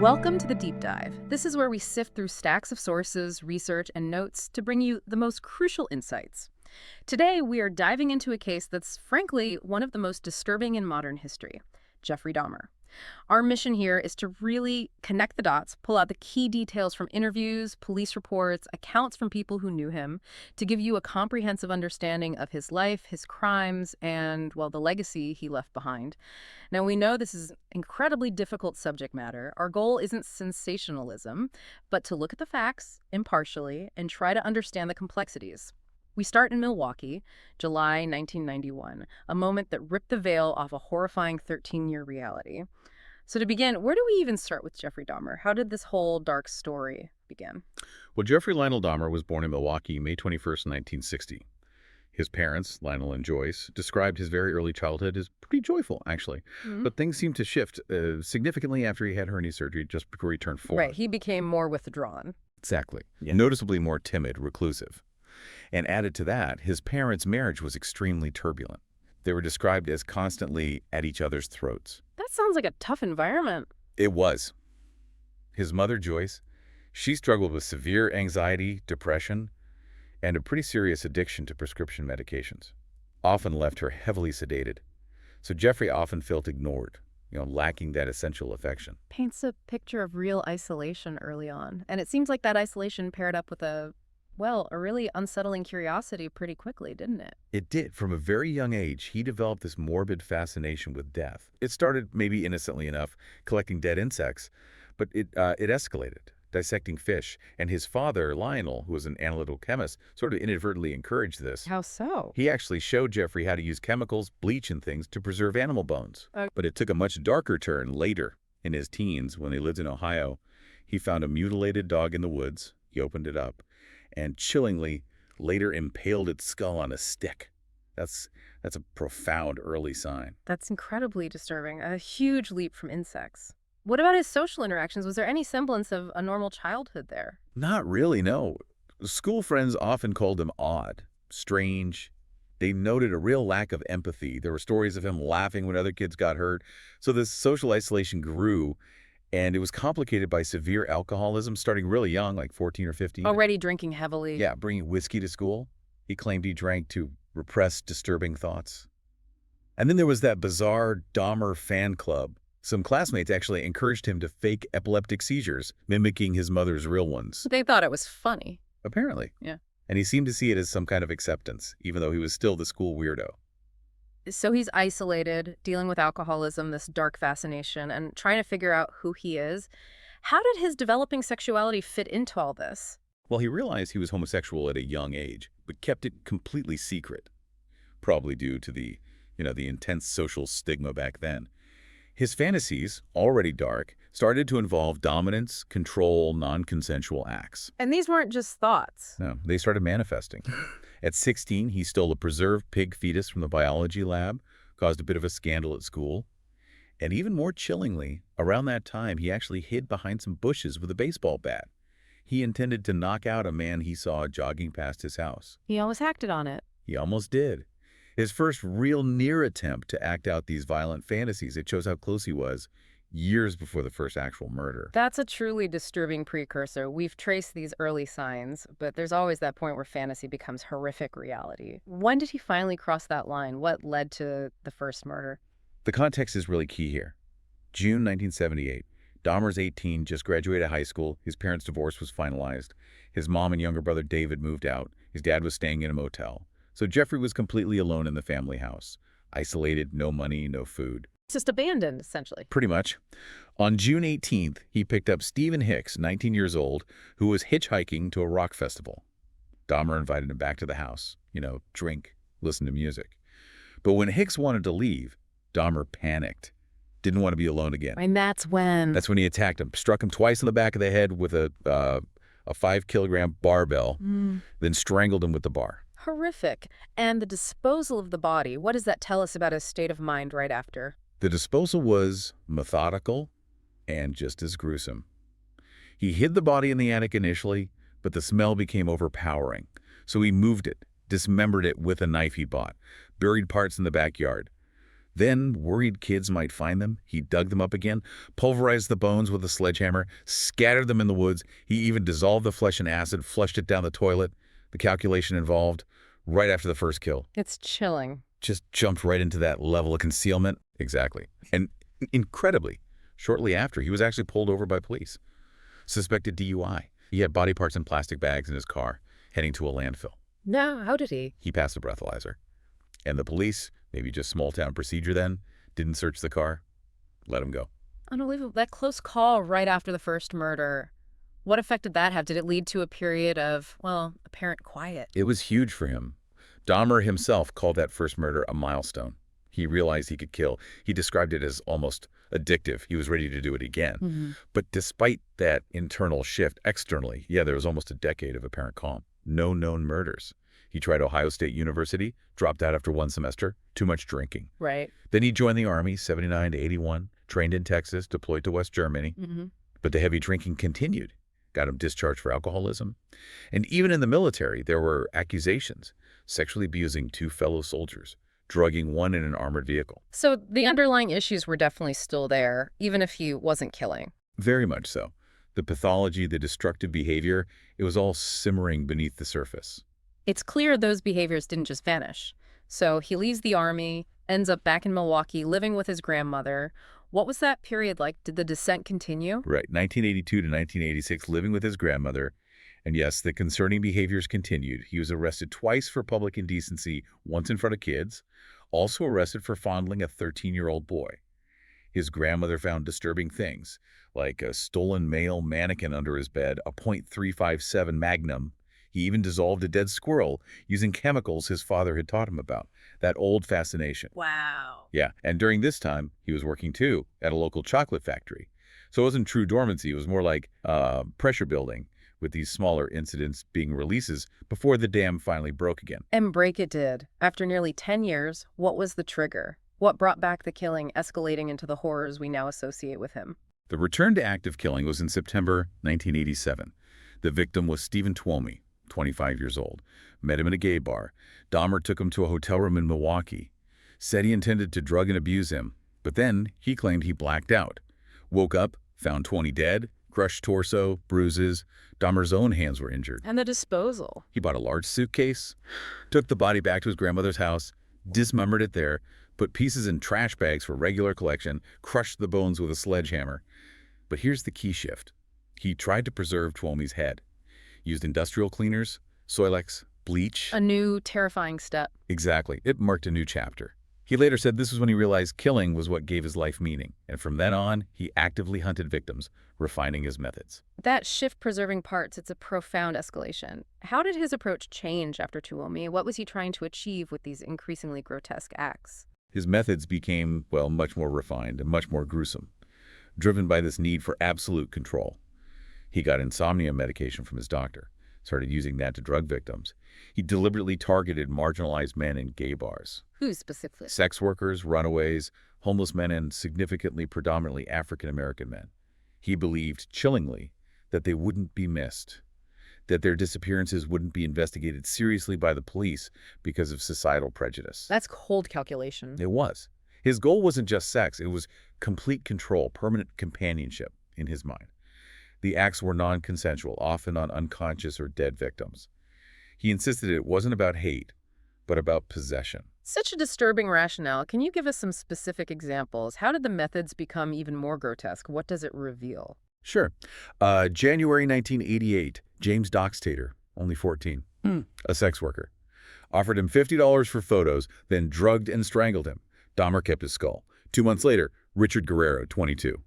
Welcome to the Deep Dive. This is where we sift through stacks of sources, research, and notes to bring you the most crucial insights. Today, we are diving into a case that's, frankly, one of the most disturbing in modern history, Jeffrey Dahmer. Our mission here is to really connect the dots, pull out the key details from interviews, police reports, accounts from people who knew him, to give you a comprehensive understanding of his life, his crimes, and, well, the legacy he left behind. Now, we know this is incredibly difficult subject matter. Our goal isn't sensationalism, but to look at the facts impartially and try to understand the complexities. We start in Milwaukee, July 1991, a moment that ripped the veil off a horrifying 13-year reality. So to begin, where do we even start with Jeffrey Dahmer? How did this whole dark story begin? Well, Jeffrey Lionel Dahmer was born in Milwaukee, May 21st, 1960. His parents, Lionel and Joyce, described his very early childhood as pretty joyful, actually. But things seemed to shift significantly after he had hernia surgery just before he turned 4. Right, he became more withdrawn. Exactly. Yeah. Noticeably more timid, reclusive. And added to that, his parents' marriage was extremely turbulent. They were described as constantly at each other's throats. That sounds like a tough environment. It was. His mother, Joyce, she struggled with severe anxiety, depression, and a pretty serious addiction to prescription medications, often left her heavily sedated. So Jeffrey often felt ignored, lacking that essential affection. Paints a picture of real isolation early on. And it seems like that isolation paired up with a really unsettling curiosity pretty quickly, didn't it? It did. From a very young age, he developed this morbid fascination with death. It started, maybe innocently enough, collecting dead insects, but it escalated, dissecting fish. And his father, Lionel, who was an analytical chemist, sort of inadvertently encouraged this. How so? He actually showed Jeffrey how to use chemicals, bleach, and things to preserve animal bones. But it took a much darker turn later, in his teens, when they lived in Ohio. He found a mutilated dog in the woods. He opened it up and chillingly later impaled its skull on a stick. That's a profound early sign. That's incredibly disturbing. A huge leap from insects. What about his social interactions? Was there any semblance of a normal childhood there? Not really, no. School friends often called him odd, strange. They noted a real lack of empathy. There were stories of him laughing when other kids got hurt. So this social isolation grew, and it was complicated by severe alcoholism, starting really young, like 14 or 15. Already drinking heavily. Yeah, bringing whiskey to school. He claimed he drank to repress disturbing thoughts. And then there was that bizarre Dahmer fan club. Some classmates actually encouraged him to fake epileptic seizures, mimicking his mother's real ones. They thought it was funny. Apparently. Yeah. And he seemed to see it as some kind of acceptance, even though he was still the school weirdo. So he's isolated, dealing with alcoholism, this dark fascination, and trying to figure out who he is. How did his developing sexuality fit into all this? Well, he realized he was homosexual at a young age, but kept it completely secret, probably due to the intense social stigma back then. His fantasies, already dark, started to involve dominance, control, non-consensual acts. And these weren't just thoughts. No, they started manifesting. At 16, he stole a preserved pig fetus from the biology lab, caused a bit of a scandal at school. And even more chillingly, around that time, he actually hid behind some bushes with a baseball bat. He intended to knock out a man he saw jogging past his house. He almost acted on it. He almost did. His first real near attempt to act out these violent fantasies, it shows how close he was years before the first actual murder. That's a truly disturbing precursor. We've traced these early signs, but there's always that point where fantasy becomes horrific reality. When did he finally cross that line? What led to the first murder? The context is really key here. June 1978. Dahmer's 18, just graduated high school. His parents' divorce was finalized. His mom and younger brother David moved out. His dad was staying in a motel. So Jeffrey was completely alone in the family house. Isolated, no money, no food. Just abandoned, essentially. Pretty much. On June 18th, he picked up Stephen Hicks, 19 years old, who was hitchhiking to a rock festival. Dahmer invited him back to the house, drink, listen to music. But when Hicks wanted to leave, Dahmer panicked. Didn't want to be alone again. And that's when he attacked him, struck him twice in the back of the head with a 5-kilogram barbell, then strangled him with the bar. Horrific. And the disposal of the body, what does that tell us about his state of mind right after? The disposal was methodical and just as gruesome. He hid the body in the attic initially, but the smell became overpowering. So he moved it, dismembered it with a knife he bought, buried parts in the backyard. Then, worried kids might find them, he dug them up again, pulverized the bones with a sledgehammer, scattered them in the woods. He even dissolved the flesh in acid, flushed it down the toilet. The calculation involved, right after the first kill. It's chilling. Just jumped right into that level of concealment. Exactly. And incredibly, shortly after, he was actually pulled over by police. Suspected DUI. He had body parts in plastic bags in his car, heading to a landfill. No, how did he? He passed a breathalyzer. And the police, maybe just small-town procedure then, didn't search the car, let him go. Unbelievable. That close call right after the first murder. What effect did that have? Did it lead to a period of, well, apparent quiet? It was huge for him. Dahmer himself called that first murder a milestone. He realized he could kill. He described it as almost addictive. He was ready to do it again. But despite that internal shift externally, there was almost a decade of apparent calm. No known murders. He tried Ohio State University, dropped out after one semester, too much drinking. Right. Then he joined the Army, 79 to 81, trained in Texas, deployed to West Germany. But the heavy drinking continued, got him discharged for alcoholism. And even in the military, there were accusations, sexually abusing 2 fellow soldiers, drugging one in an armored vehicle. So the underlying issues were definitely still there, even if he wasn't killing. Very much so. The pathology, the destructive behavior, it was all simmering beneath the surface. It's clear those behaviors didn't just vanish. So he leaves the Army, ends up back in Milwaukee, living with his grandmother. What was that period like? Did the descent continue? Right, 1982 to 1986, living with his grandmother. And yes, the concerning behaviors continued. He was arrested twice for public indecency, once in front of kids, also arrested for fondling a 13-year-old boy. His grandmother found disturbing things, like a stolen male mannequin under his bed, a .357 Magnum. He even dissolved a dead squirrel using chemicals his father had taught him about. That old fascination. Wow. Yeah, and during this time, he was working, too, at a local chocolate factory. So it wasn't true dormancy. It was more like pressure building, with these smaller incidents being releases before the dam finally broke again. And break it did. After nearly 10 years, what was the trigger? What brought back the killing, escalating into the horrors we now associate with him? The return to active killing was in September 1987. The victim was Stephen Twomey, 25 years old. Met him in a gay bar. Dahmer took him to a hotel room in Milwaukee. Said he intended to drug and abuse him, but then he claimed he blacked out. Woke up, found Twomey dead, crushed torso, bruises. Dahmer's own hands were injured. And the disposal. He bought a large suitcase, took the body back to his grandmother's house, dismembered it there, put pieces in trash bags for regular collection, crushed the bones with a sledgehammer. But here's the key shift. He tried to preserve Twomey's head. Used industrial cleaners, Soilex, bleach. A new, terrifying step. Exactly. It marked a new chapter. He later said this was when he realized killing was what gave his life meaning. And from then on, he actively hunted victims, refining his methods. That shift preserving parts, it's a profound escalation. How did his approach change after Twomey? What was he trying to achieve with these increasingly grotesque acts? His methods became, well, much more refined and much more gruesome, driven by this need for absolute control. He got insomnia medication from his doctor, started using that to drug victims. He deliberately targeted marginalized men in gay bars. Who specifically? Sex workers, runaways, homeless men, and significantly predominantly African-American men. He believed, chillingly, that they wouldn't be missed, that their disappearances wouldn't be investigated seriously by the police because of societal prejudice. That's cold calculation. It was. His goal wasn't just sex. It was complete control, permanent companionship in his mind. The acts were non-consensual, often on unconscious or dead victims. He insisted it wasn't about hate, but about possession. Such a disturbing rationale. Can you give us some specific examples? How did the methods become even more grotesque? What does it reveal? Sure. January 1988, James Doxtator, only 14, a sex worker, offered him $50 for photos, then drugged and strangled him. Dahmer kept his skull. 2 months later, Richard Guerrero, 22.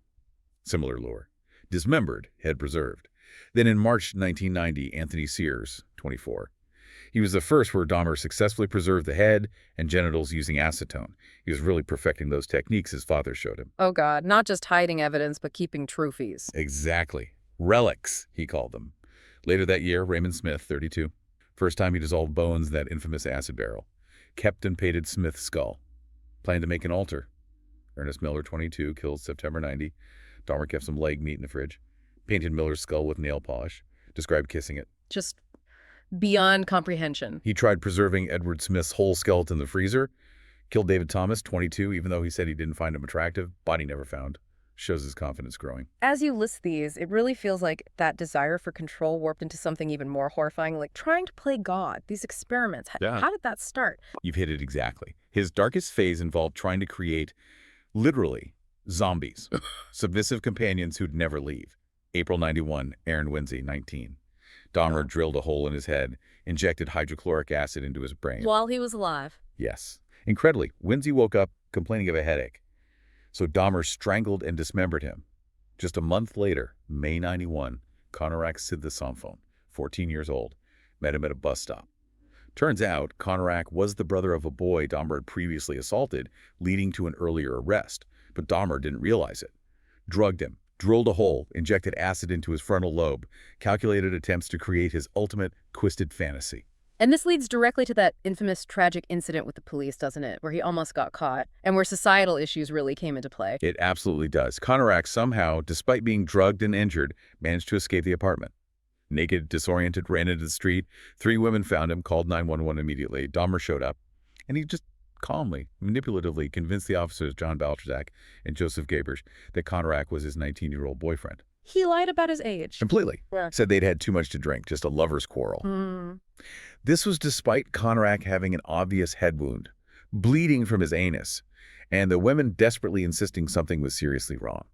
Similar lure. Dismembered, head preserved. Then in March 1990, Anthony Sears, 24. He was the first where Dahmer successfully preserved the head and genitals using acetone. He was really perfecting those techniques his father showed him. Oh God, not just hiding evidence, but keeping trophies. Exactly. Relics, he called them. Later that year, Raymond Smith, 32. First time he dissolved bones in that infamous acid barrel. Kept and painted Smith's skull. Planned to make an altar. Ernest Miller, 22, killed September 90. Dahmer kept some leg meat in the fridge. Painted Miller's skull with nail polish. Described kissing it. Just beyond comprehension. He tried preserving Edward Smith's whole skeleton in the freezer. Killed David Thomas, 22, even though he said he didn't find him attractive. Body never found. Shows his confidence growing. As you list these, it really feels like that desire for control warped into something even more horrifying, like trying to play God. These experiments, Yeah. how did that start? You've hit it exactly. His darkest phase involved trying to create, literally, zombies. Submissive companions who'd never leave. April 91, Aaron Winsey, 19. Dahmer drilled a hole in his head, injected hydrochloric acid into his brain. While he was alive. Yes. Incredibly, Winsey woke up complaining of a headache. So Dahmer strangled and dismembered him. Just a month later, May 91, Conorak Sid the Samphone, 14 years old, met him at a bus stop. Turns out, Conorak was the brother of a boy Dahmer had previously assaulted, leading to an earlier arrest. But Dahmer didn't realize it. Drugged him, drilled a hole, injected acid into his frontal lobe, calculated attempts to create his ultimate twisted fantasy. And this leads directly to that infamous tragic incident with the police, doesn't it? Where he almost got caught and where societal issues really came into play. It absolutely does. Conorak somehow, despite being drugged and injured, managed to escape the apartment. Naked, disoriented, ran into the street. 3 women found him, called 911 immediately. Dahmer showed up, and he just calmly, manipulatively convinced the officers, John Baltrazak and Joseph Gabers, that Conorak was his 19-year-old boyfriend. He lied about his age. Completely. Yeah. Said they'd had too much to drink, just a lover's quarrel. This was despite Conorak having an obvious head wound, bleeding from his anus, and the women desperately insisting something was seriously wrong.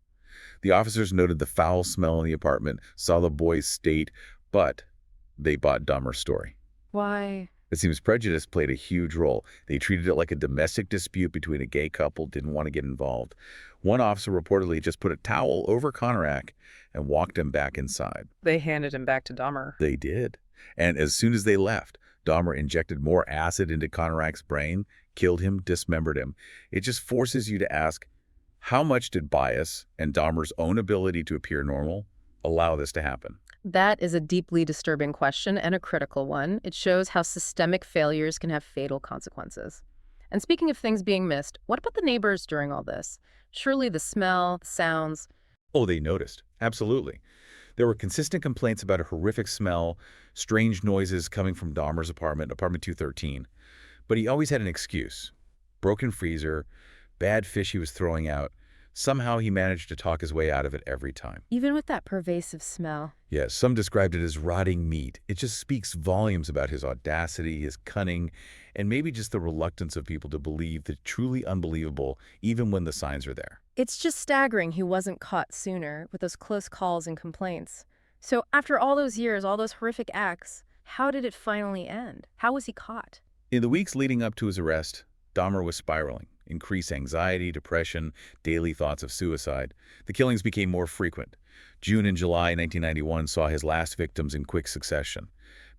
The officers noted the foul smell in the apartment, saw the boy's state, but they bought Dahmer's story. Why? It seems prejudice played a huge role. They treated it like a domestic dispute between a gay couple, didn't want to get involved. One officer reportedly just put a towel over Conorak and walked him back inside. They handed him back to Dahmer. They did. And as soon as they left, Dahmer injected more acid into Conorak's brain, killed him, dismembered him. It just forces you to ask, how much did bias and Dahmer's own ability to appear normal allow this to happen? That is a deeply disturbing question and a critical one. It shows how systemic failures can have fatal consequences. And speaking of things being missed, what about the neighbors during all this? Surely the smell, the sounds. Oh, they noticed. Absolutely. There were consistent complaints about a horrific smell, strange noises coming from Dahmer's apartment, apartment 213. But he always had an excuse. Broken freezer, bad fish he was throwing out. Somehow he managed to talk his way out of it every time. Even with that pervasive smell. Yes, some described it as rotting meat. It just speaks volumes about his audacity, his cunning, and maybe just the reluctance of people to believe the truly unbelievable, even when the signs are there. It's just staggering he wasn't caught sooner with those close calls and complaints. So after all those years, all those horrific acts, how did it finally end? How was he caught? In the weeks leading up to his arrest, Dahmer was spiraling. Increased anxiety, depression, daily thoughts of suicide. The killings became more frequent. June and July 1991 saw his last victims in quick succession.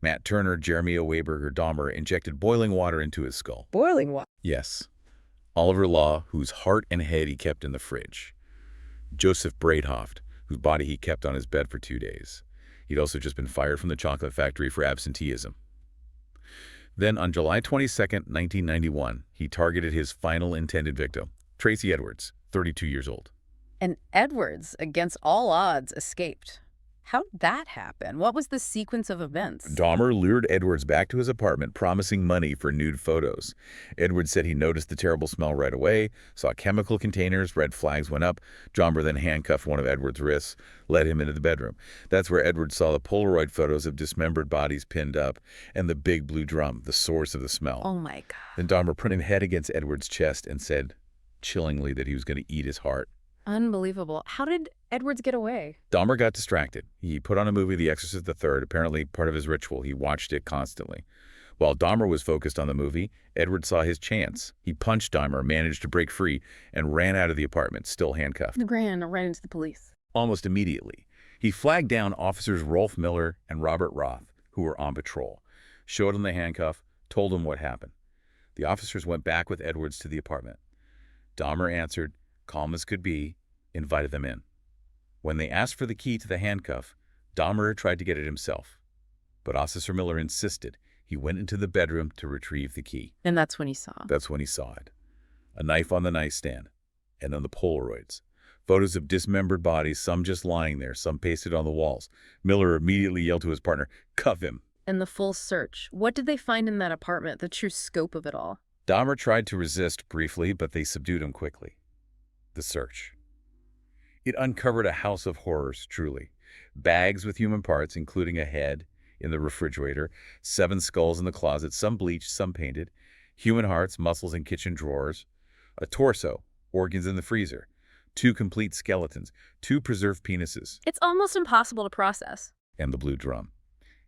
Matt Turner, Jeremy Wayberger, Dahmer injected boiling water into his skull. Boiling water? Yes. Oliver Law, whose heart and head he kept in the fridge. Joseph Breithoft, whose body he kept on his bed for 2 days. He'd also just been fired from the chocolate factory for absenteeism. Then on July 22, 1991, he targeted his final intended victim, Tracy Edwards, 32 years old. And Edwards, against all odds, escaped. How'd that happen? What was the sequence of events? Dahmer lured Edwards back to his apartment, promising money for nude photos. Edwards said he noticed the terrible smell right away, saw chemical containers, red flags went up. Dahmer then handcuffed one of Edwards' wrists, led him into the bedroom. That's where Edwards saw the Polaroid photos of dismembered bodies pinned up and the big blue drum, the source of the smell. Oh my God. Then Dahmer put his head against Edwards' chest and said, chillingly, that he was going to eat his heart. Unbelievable. How did Edwards get away? Dahmer got distracted. He put on a movie, The Exorcist III, apparently part of his ritual. He watched it constantly. While Dahmer was focused on the movie, Edwards saw his chance. He punched Dahmer, managed to break free, and ran out of the apartment, still handcuffed. Ran into the police. Almost immediately, he flagged down officers Rolf Miller and Robert Roth, who were on patrol, showed him the handcuff, told him what happened. The officers went back with Edwards to the apartment. Dahmer answered, calm as could be, invited them in. When they asked for the key to the handcuff, Dahmer tried to get it himself. But Officer Miller insisted. He went into the bedroom to retrieve the key. And that's when he saw. That's when he saw it. A knife on the nightstand, and on the Polaroids. Photos of dismembered bodies, some just lying there, some pasted on the walls. Miller immediately yelled to his partner, cuff him. And the full search. What did they find in that apartment, the true scope of it all? Dahmer tried to resist briefly, but they subdued him quickly. The search. It uncovered a house of horrors, truly. Bags with human parts, including a head, in the refrigerator, 7 skulls in the closet, some bleached, some painted, human hearts, muscles in kitchen drawers, a torso, organs in the freezer, 2 complete skeletons, 2 preserved penises, It's almost impossible to process. and the blue drum.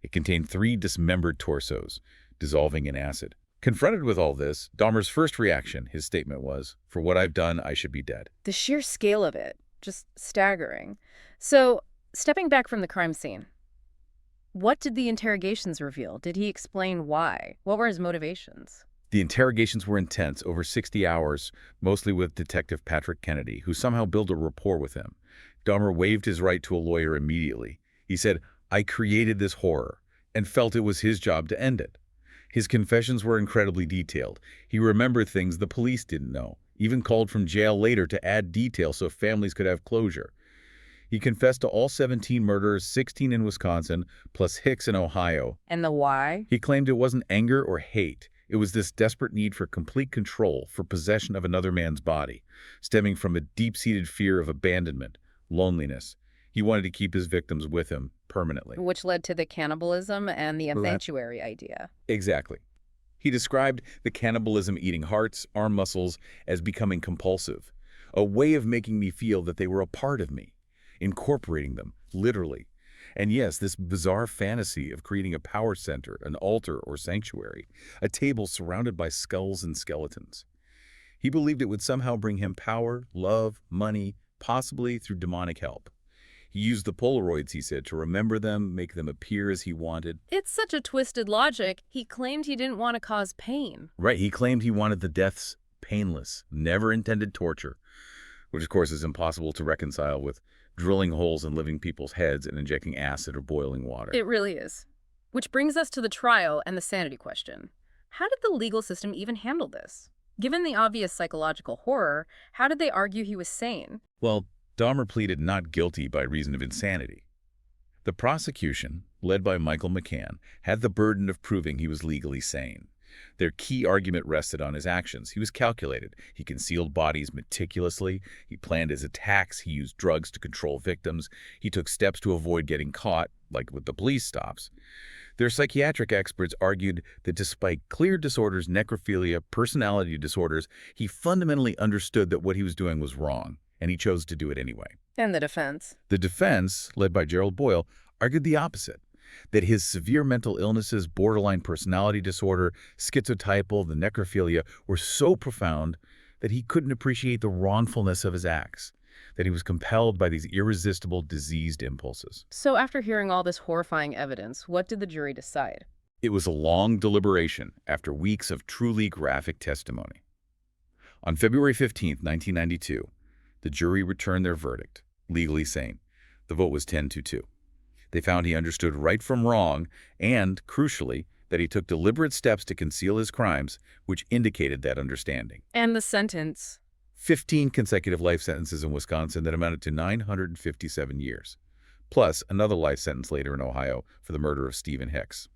It contained 3 dismembered torsos, dissolving in acid. Confronted with all this, Dahmer's first reaction, his statement was, "For what I've done, I should be dead." The sheer scale of it, just staggering. So, stepping back from the crime scene, what did the interrogations reveal? Did he explain why? What were his motivations? The interrogations were intense, over 60 hours, mostly with Detective Patrick Kennedy, who somehow built a rapport with him. Dahmer waived his right to a lawyer immediately. He said, "I created this horror," and felt it was his job to end it. His confessions were incredibly detailed. He remembered things the police didn't know, even called from jail later to add detail so families could have closure. He confessed to all 17 murders, 16 in Wisconsin, plus Hicks in Ohio. And the why? He claimed it wasn't anger or hate. It was this desperate need for complete control, for possession of another man's body, stemming from a deep-seated fear of abandonment, loneliness. He wanted to keep his victims with him permanently. Which led to the cannibalism and the eventuary idea. Exactly. He described the cannibalism eating hearts, arm muscles, as becoming compulsive, a way of making me feel that they were a part of me, incorporating them, literally. And yes, this bizarre fantasy of creating a power center, an altar or sanctuary, a table surrounded by skulls and skeletons. He believed it would somehow bring him power, love, money, possibly through demonic help. He used the Polaroids, he said, to remember them, make them appear as he wanted. It's such a twisted logic. He claimed he didn't want to cause pain. Right, he claimed he wanted the deaths painless, never intended torture, which of course is impossible to reconcile with drilling holes in living people's heads and injecting acid or boiling water. It really is. Which brings us to the trial and the sanity question. How did the legal system even handle this? Given the obvious psychological horror, how did they argue he was sane? Well, Dahmer pleaded not guilty by reason of insanity. The prosecution, led by Michael McCann, had the burden of proving he was legally sane. Their key argument rested on his actions. He was calculated. He concealed bodies meticulously. He planned his attacks. He used drugs to control victims. He took steps to avoid getting caught, like with the police stops. Their psychiatric experts argued that despite clear disorders, necrophilia, personality disorders, he fundamentally understood that what he was doing was wrong, and he chose to do it anyway. And the defense? The defense, led by Gerald Boyle, argued the opposite, that his severe mental illnesses, borderline personality disorder, schizotypal, the necrophilia, were so profound that he couldn't appreciate the wrongfulness of his acts, that he was compelled by these irresistible, diseased impulses. So after hearing all this horrifying evidence, what did the jury decide? It was a long deliberation after weeks of truly graphic testimony. On February 15, 1992, the jury returned their verdict, legally sane. The vote was 10-2. They found he understood right from wrong and, crucially, that he took deliberate steps to conceal his crimes, which indicated that understanding. And the sentence? 15 consecutive life sentences in Wisconsin that amounted to 957 years, plus another life sentence later in Ohio for the murder of Stephen Hicks.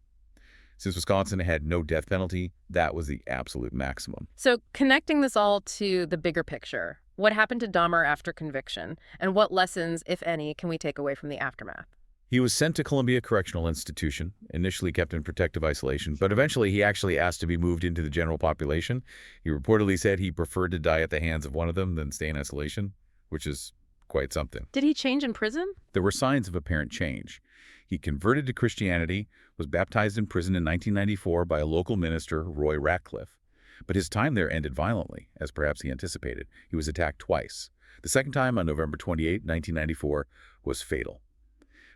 Since Wisconsin had no death penalty, that was the absolute maximum. So connecting this all to the bigger picture, what happened to Dahmer after conviction, and what lessons, if any, can we take away from the aftermath? He was sent to Columbia Correctional Institution, initially kept in protective isolation, but eventually he actually asked to be moved into the general population. He reportedly said he preferred to die at the hands of one of them than stay in isolation, which is quite something. Did he change in prison? There were signs of apparent change. He converted to Christianity, was baptized in prison in 1994 by a local minister, Roy Ratcliffe. But his time there ended violently, as perhaps he anticipated. He was attacked twice. The second time, on November 28, 1994, was fatal.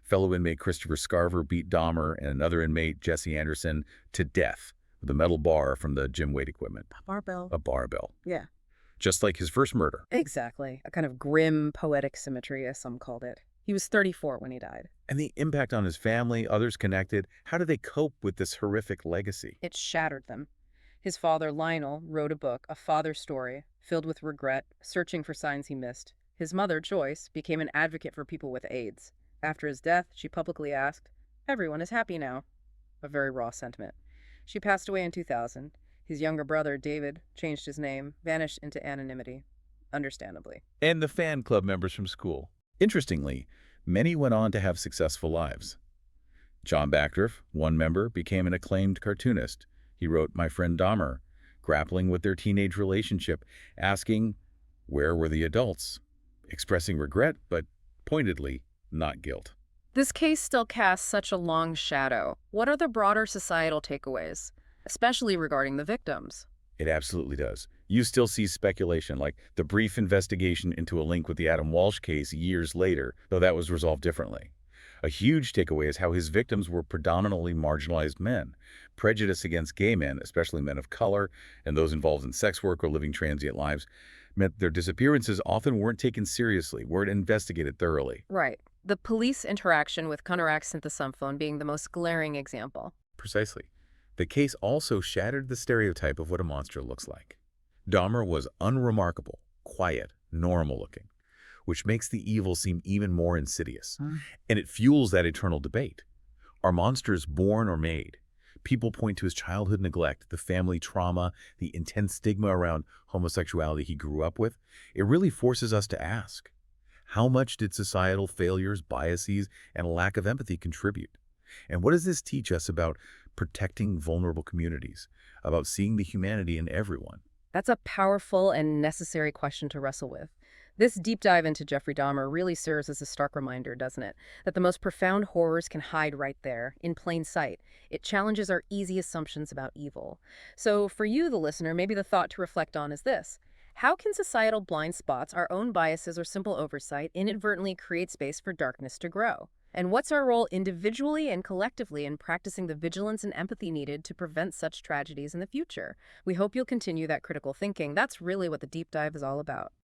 Fellow inmate Christopher Scarver beat Dahmer and another inmate, Jesse Anderson, to death with a metal bar from the gym weight equipment. A barbell. A barbell. Yeah. Just like his first murder. Exactly. A kind of grim, poetic symmetry, as some called it. He was 34 when he died. And the impact on his family, others connected, how did they cope with this horrific legacy? It shattered them. His father, Lionel, wrote a book, A Father's Story, filled with regret, searching for signs he missed. His mother, Joyce, became an advocate for people with AIDS. After his death, she publicly asked, "Everyone is happy now." A very raw sentiment. She passed away in 2000. His younger brother, David, changed his name, vanished into anonymity. Understandably. And the fan club members from school. Interestingly, many went on to have successful lives. John Backdorf, one member, became an acclaimed cartoonist. He wrote My Friend Dahmer, grappling with their teenage relationship, asking, where were the adults? Expressing regret, but pointedly, not guilt. This case still casts such a long shadow. What are the broader societal takeaways, especially regarding the victims? It absolutely does. You still see speculation, like the brief investigation into a link with the Adam Walsh case years later, though that was resolved differently. A huge takeaway is how his victims were predominantly marginalized men. Prejudice against gay men, especially men of color, and those involved in sex work or living transient lives, meant their disappearances often weren't taken seriously, weren't investigated thoroughly. Right. The police interaction with Konarak synthesomphone being the most glaring example. Precisely. The case also shattered the stereotype of what a monster looks like. Dahmer was unremarkable, quiet, normal-looking, which makes the evil seem even more insidious. And it fuels that eternal debate. Are monsters born or made? People point to his childhood neglect, the family trauma, the intense stigma around homosexuality he grew up with. It really forces us to ask, how much did societal failures, biases, and a lack of empathy contribute? And what does this teach us about protecting vulnerable communities, about seeing the humanity in everyone? That's a powerful and necessary question to wrestle with. This deep dive into Jeffrey Dahmer really serves as a stark reminder, doesn't it? That the most profound horrors can hide right there, in plain sight. It challenges our easy assumptions about evil. So for you, the listener, maybe the thought to reflect on is this. How can societal blind spots, our own biases or simple oversight, inadvertently create space for darkness to grow? And what's our role individually and collectively in practicing the vigilance and empathy needed to prevent such tragedies in the future? We hope you'll continue that critical thinking. That's really what the deep dive is all about.